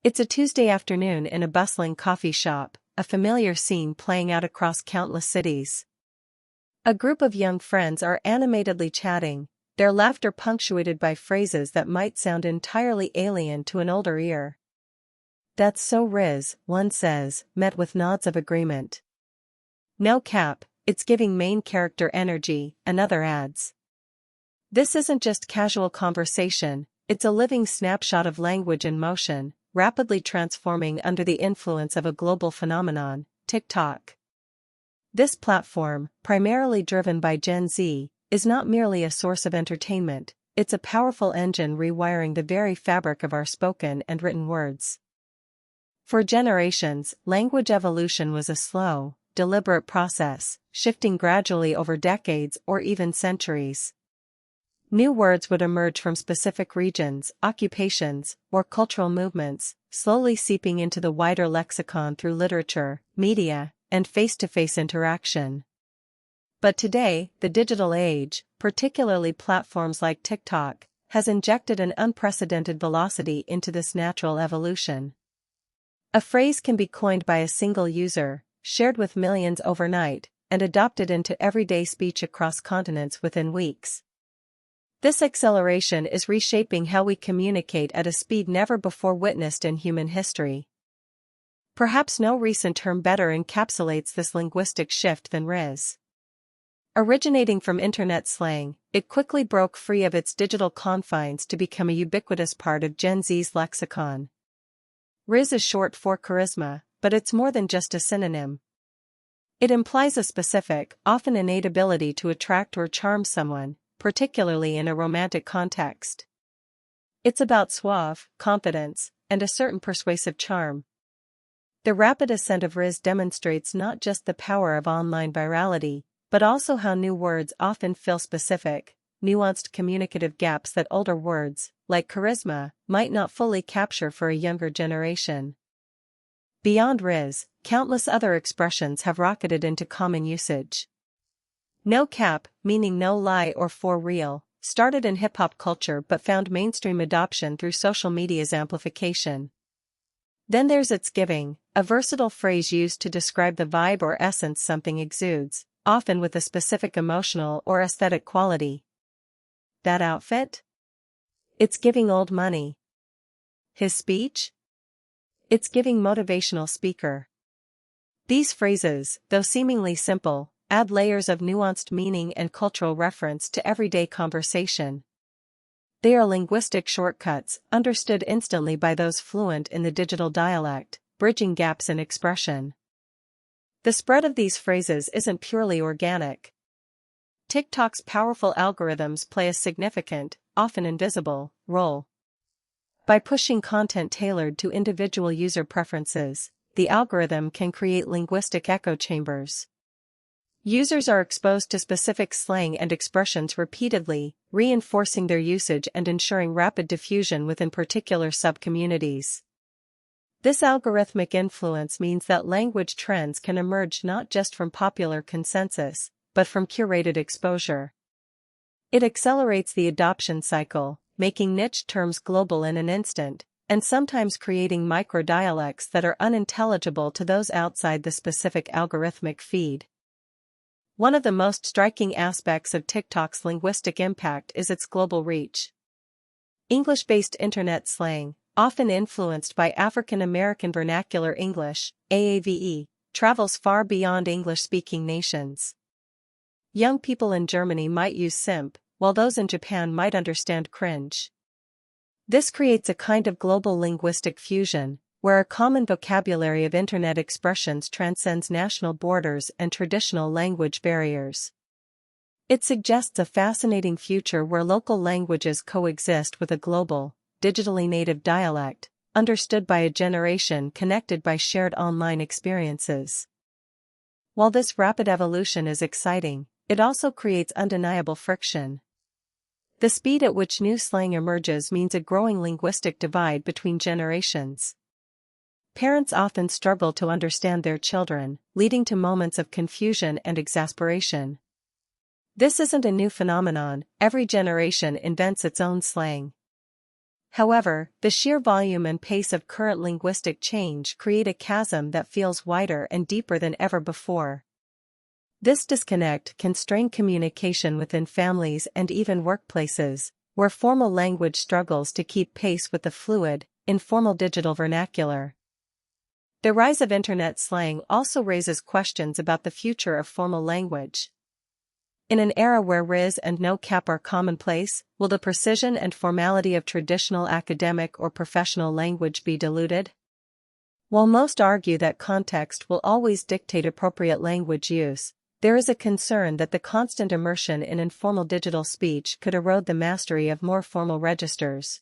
It's a Tuesday afternoon in a bustling coffee shop, a familiar scene playing out across countless cities. A group of young friends are animatedly chatting, their laughter punctuated by phrases that might sound entirely alien to an older ear. "That's so Riz," one says, met with nods of agreement. "No cap, it's giving main character energy," another adds. This isn't just casual conversation, it's a living snapshot of language in motion, rapidly transforming under the influence of a global phenomenon, TikTok. This platform, primarily driven by Gen Z, is not merely a source of entertainment, it's a powerful engine rewiring the very fabric of our spoken and written words. For generations, language evolution was a slow, deliberate process, shifting gradually over decades or even centuries. New words would emerge from specific regions, occupations, or cultural movements, slowly seeping into the wider lexicon through literature, media, and face-to-face interaction. But today, the digital age, particularly platforms like TikTok, has injected an unprecedented velocity into this natural evolution. A phrase can be coined by a single user, shared with millions overnight, and adopted into everyday speech across continents within weeks. This acceleration is reshaping how we communicate at a speed never before witnessed in human history. Perhaps no recent term better encapsulates this linguistic shift than Riz. Originating from internet slang, it quickly broke free of its digital confines to become a ubiquitous part of Gen Z's lexicon. Riz is short for charisma, but it's more than just a synonym. It implies a specific, often innate ability to attract or charm someone, particularly in a romantic context. It's about suave, confidence, and a certain persuasive charm. The rapid ascent of Riz demonstrates not just the power of online virality, but also how new words often fill specific, nuanced communicative gaps that older words, like charisma, might not fully capture for a younger generation. Beyond Riz, countless other expressions have rocketed into common usage. No cap, meaning no lie or for real, started in hip-hop culture but found mainstream adoption through social media's amplification. Then there's it's giving, a versatile phrase used to describe the vibe or essence something exudes, often with a specific emotional or aesthetic quality. That outfit? It's giving old money. His speech? It's giving motivational speaker. These phrases, though seemingly simple, add layers of nuanced meaning and cultural reference to everyday conversation. They are linguistic shortcuts, understood instantly by those fluent in the digital dialect, bridging gaps in expression. The spread of these phrases isn't purely organic. TikTok's powerful algorithms play a significant, often invisible, role. By pushing content tailored to individual user preferences, the algorithm can create linguistic echo chambers. Users are exposed to specific slang and expressions repeatedly, reinforcing their usage and ensuring rapid diffusion within particular subcommunities. This algorithmic influence means that language trends can emerge not just from popular consensus, but from curated exposure. It accelerates the adoption cycle, making niche terms global in an instant, and sometimes creating micro-dialects that are unintelligible to those outside the specific algorithmic feed. One of the most striking aspects of TikTok's linguistic impact is its global reach. English-based internet slang, often influenced by African American Vernacular English, AAVE, travels far beyond English-speaking nations. Young people in Germany might use simp, while those in Japan might understand cringe. This creates a kind of global linguistic fusion, where a common vocabulary of internet expressions transcends national borders and traditional language barriers. It suggests a fascinating future where local languages coexist with a global, digitally native dialect, understood by a generation connected by shared online experiences. While this rapid evolution is exciting, it also creates undeniable friction. The speed at which new slang emerges means a growing linguistic divide between generations. Parents often struggle to understand their children, leading to moments of confusion and exasperation. This isn't a new phenomenon, every generation invents its own slang. However, the sheer volume and pace of current linguistic change create a chasm that feels wider and deeper than ever before. This disconnect can strain communication within families and even workplaces, where formal language struggles to keep pace with the fluid, informal digital vernacular. The rise of internet slang also raises questions about the future of formal language. In an era where riz and no cap are commonplace, will the precision and formality of traditional academic or professional language be diluted? While most argue that context will always dictate appropriate language use, there is a concern that the constant immersion in informal digital speech could erode the mastery of more formal registers.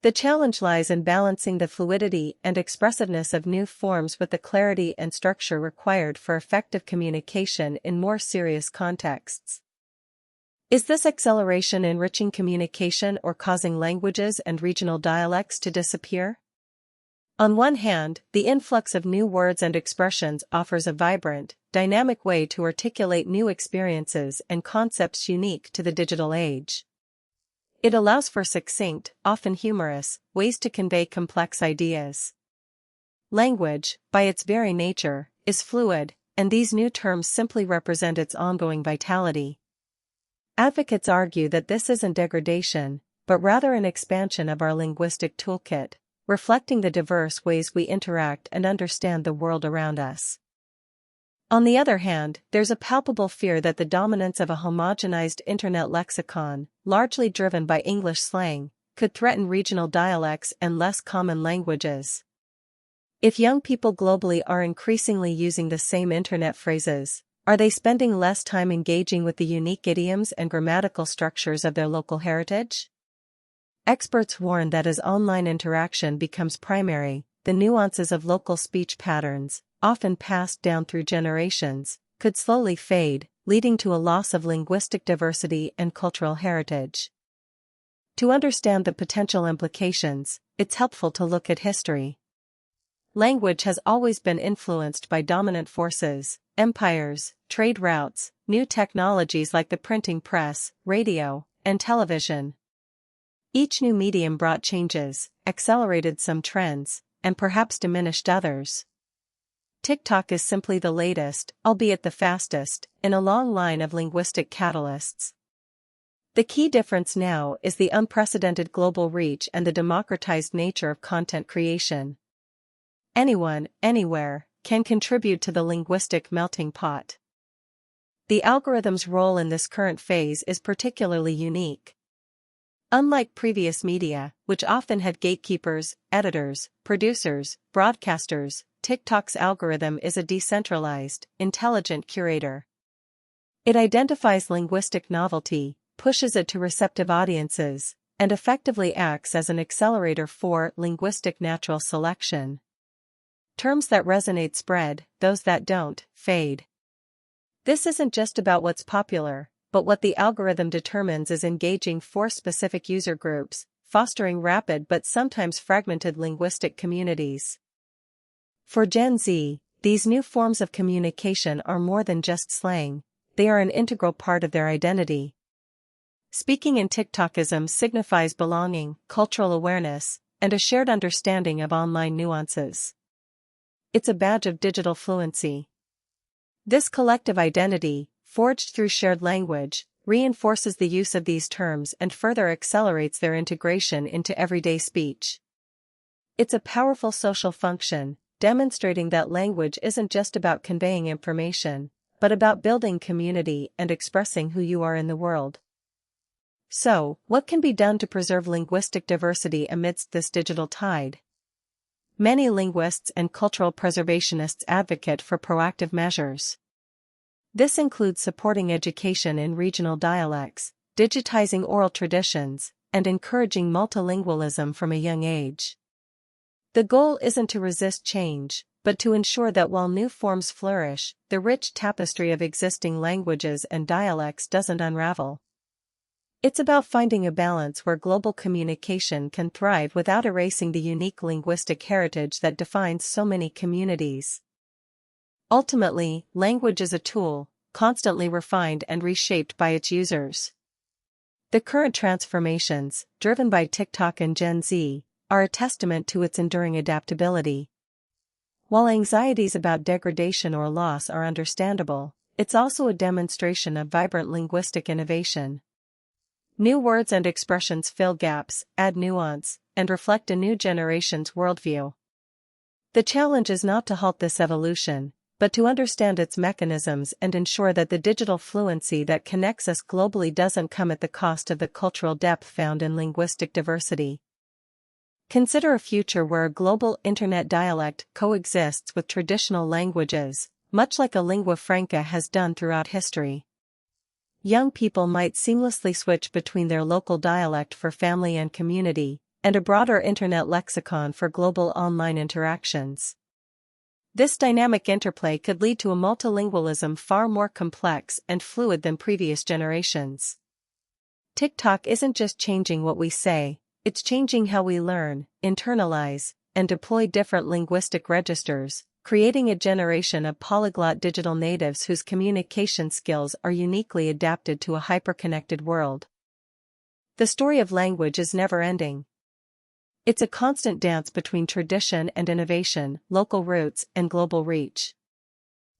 The challenge lies in balancing the fluidity and expressiveness of new forms with the clarity and structure required for effective communication in more serious contexts. Is this acceleration enriching communication or causing languages and regional dialects to disappear? On one hand, the influx of new words and expressions offers a vibrant, dynamic way to articulate new experiences and concepts unique to the digital age. It allows for succinct, often humorous, ways to convey complex ideas. Language, by its very nature, is fluid, and these new terms simply represent its ongoing vitality. Advocates argue that this isn't degradation, but rather an expansion of our linguistic toolkit, reflecting the diverse ways we interact and understand the world around us. On the other hand, there's a palpable fear that the dominance of a homogenized internet lexicon, largely driven by English slang, could threaten regional dialects and less common languages. If young people globally are increasingly using the same internet phrases, are they spending less time engaging with the unique idioms and grammatical structures of their local heritage? Experts warn that as online interaction becomes primary, the nuances of local speech patterns, often passed down through generations, could slowly fade, leading to a loss of linguistic diversity and cultural heritage. To understand the potential implications, it's helpful to look at history. Language has always been influenced by dominant forces, empires, trade routes, new technologies like the printing press, radio, and television. Each new medium brought changes, accelerated some trends, and perhaps diminished others. TikTok is simply the latest, albeit the fastest, in a long line of linguistic catalysts. The key difference now is the unprecedented global reach and the democratized nature of content creation. Anyone, anywhere, can contribute to the linguistic melting pot. The algorithm's role in this current phase is particularly unique. Unlike previous media, which often had gatekeepers, editors, producers, broadcasters, TikTok's algorithm is a decentralized, intelligent curator. It identifies linguistic novelty, pushes it to receptive audiences, and effectively acts as an accelerator for linguistic natural selection. Terms that resonate spread, those that don't, fade. This isn't just about what's popular, but what the algorithm determines is engaging for specific user groups, fostering rapid but sometimes fragmented linguistic communities. For Gen Z, these new forms of communication are more than just slang, they are an integral part of their identity. Speaking in TikTokism signifies belonging, cultural awareness, and a shared understanding of online nuances. It's a badge of digital fluency. This collective identity, forged through shared language, reinforces the use of these terms and further accelerates their integration into everyday speech. It's a powerful social function, demonstrating that language isn't just about conveying information, but about building community and expressing who you are in the world. So, what can be done to preserve linguistic diversity amidst this digital tide? Many linguists and cultural preservationists advocate for proactive measures. This includes supporting education in regional dialects, digitizing oral traditions, and encouraging multilingualism from a young age. The goal isn't to resist change, but to ensure that while new forms flourish, the rich tapestry of existing languages and dialects doesn't unravel. It's about finding a balance where global communication can thrive without erasing the unique linguistic heritage that defines so many communities. Ultimately, language is a tool, constantly refined and reshaped by its users. The current transformations, driven by TikTok and Gen Z, are a testament to its enduring adaptability. While anxieties about degradation or loss are understandable, it's also a demonstration of vibrant linguistic innovation. New words and expressions fill gaps, add nuance, and reflect a new generation's worldview. The challenge is not to halt this evolution, but to understand its mechanisms and ensure that the digital fluency that connects us globally doesn't come at the cost of the cultural depth found in linguistic diversity. Consider a future where a global internet dialect coexists with traditional languages, much like a lingua franca has done throughout history. Young people might seamlessly switch between their local dialect for family and community, and a broader internet lexicon for global online interactions. This dynamic interplay could lead to a multilingualism far more complex and fluid than previous generations. TikTok isn't just changing what we say, it's changing how we learn, internalize, and deploy different linguistic registers, creating a generation of polyglot digital natives whose communication skills are uniquely adapted to a hyperconnected world. The story of language is never-ending. It's a constant dance between tradition and innovation, local roots and global reach.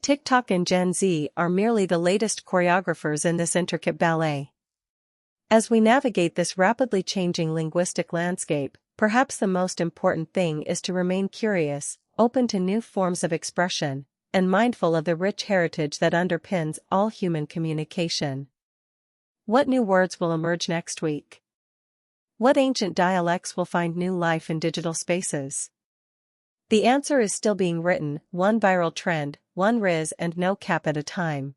TikTok and Gen Z are merely the latest choreographers in this intricate ballet. As we navigate this rapidly changing linguistic landscape, perhaps the most important thing is to remain curious, open to new forms of expression, and mindful of the rich heritage that underpins all human communication. What new words will emerge next week? What ancient dialects will find new life in digital spaces? The answer is still being written, one viral trend, one riz and no cap at a time.